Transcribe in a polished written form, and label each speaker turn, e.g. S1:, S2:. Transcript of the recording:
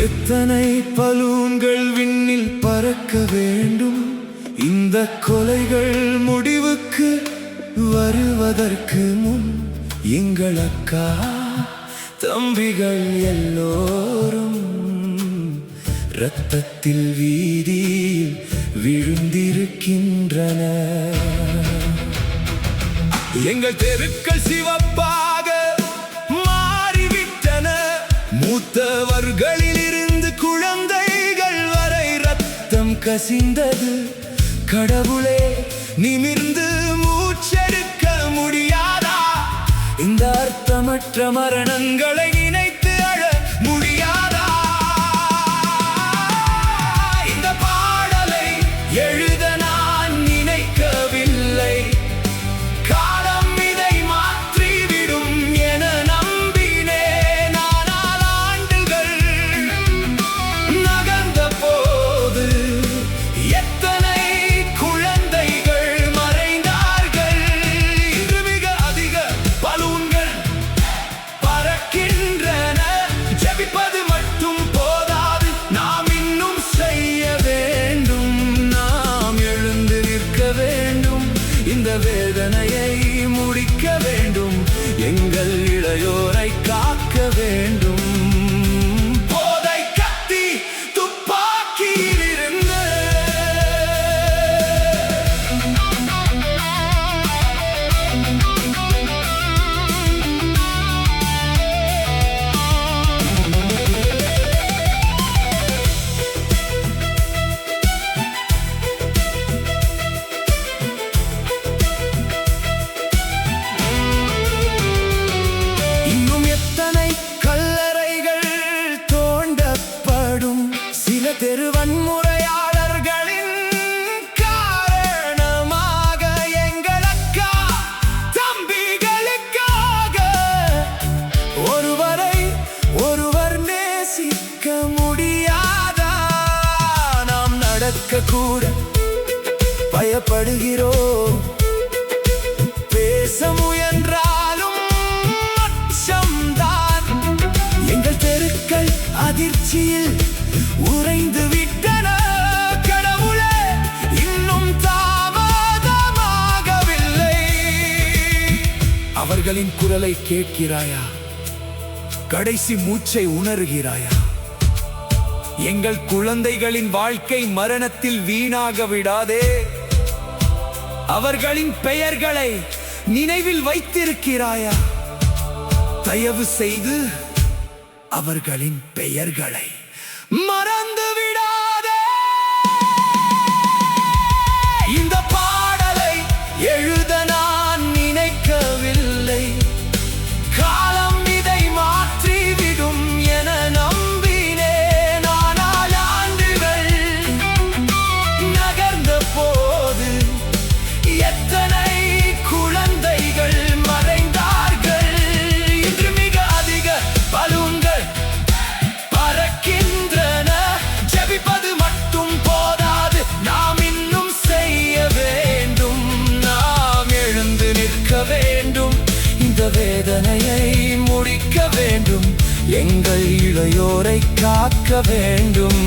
S1: எத்தனை பலூன்கள் விண்ணில் பறக்க வேண்டும் இந்த கொலைகள் முடிவுக்கு வருவதற்கு முன். எங்கள் அக்கா தம்பிகள் எல்லோரும் இரத்தத்தில் வீதியில் விழுந்திருக்கின்றனர். எங்கள் தெருக்கள் சிவப்பாக மாறிவிட்டன. மூத்தவர்களில் இருந்து குழந்தைகள் வரை ரத்தம் கசிந்தது. கடவுளே, நிமிர்ந்து மூச்செடுக்க முடியாதா? இந்த அர்த்தமற்ற மரணங்களை நினைத்து அழ முடியாதா? இந்த பாடலை எழுத நான் நினைக்கவில்லை. காலம் இதை மாற்றிவிடும் என நம்பினேன். ஆனால் ஆண்டுகள் நகர்ந்த போது எத்தனை குழந்தைகள் மறைந்தார்கள். இன்று மிக அதிக பலூன்கள் பறக்கின்றன. ஜெபிப்பது மட்டும் போதாது, நாம் இன்னும் செய்ய வேண்டும். நாம் எழுந்து நிற்க வேண்டும். இந்த வேதனையை முடிக்க வேண்டும். எங்கள் இளையோரை காக்க வேண்டும். போதை கத்தி துப்பாக்கியிலிருந்து இன்னும் எத்தனை கல்லறைகள் தோண்டப்படும். சில தெரு வன்முறையாளர்களின் காரணமாக எங்கள் அக்கா தம்பிகளுக்காக ஒருவரை ஒருவர் நேசிக்க முடியாதா? நாம் நடக்க கூட பயப்படுகிறோம். பேச முயன்றாலும் அச்சம்தான். எங்கள் தெருக்கள் அதிர்ச்சியில் உறைந்து விட்டன. கடவுளே, இன்னும் தாமதமாகவில்லை. அவர்களின் குரலை கேட்கிறாயா? கடைசி மூச்சை உணர்கிறாயா? எங்கள் குழந்தைகளின் வாழ்க்கை மரணத்தில் வீணாக விடாதே. அவர்களின் பெயர்களை நினைவில் வைத்திருக்கிறாயா? தயவு செய்து அவர்களின் பெயர்களை மறந்து விடாதே. இந்த பாடலை எழுத நான் நினைக்கவில்லை. காலம் இதை மாற்றிவிடும் என நம்பினேன். ஆனால் ஆண்டுகள் நகர்ந்த போது எத்தனை குழந்தைகள் மறைந்தார்கள். இன்று மிக அதிக பலூன்கள் பறக்கின்றன. ஜெபிப்பது மட்டும் போதாது, நாம் இன்னும் செய்ய வேண்டும். நாம் எழுந்து நிற்க வேண்டும். இந்த வேதனையை முடிக்க வேண்டும். எங்கள் இளையோரை காக்க வேண்டும்.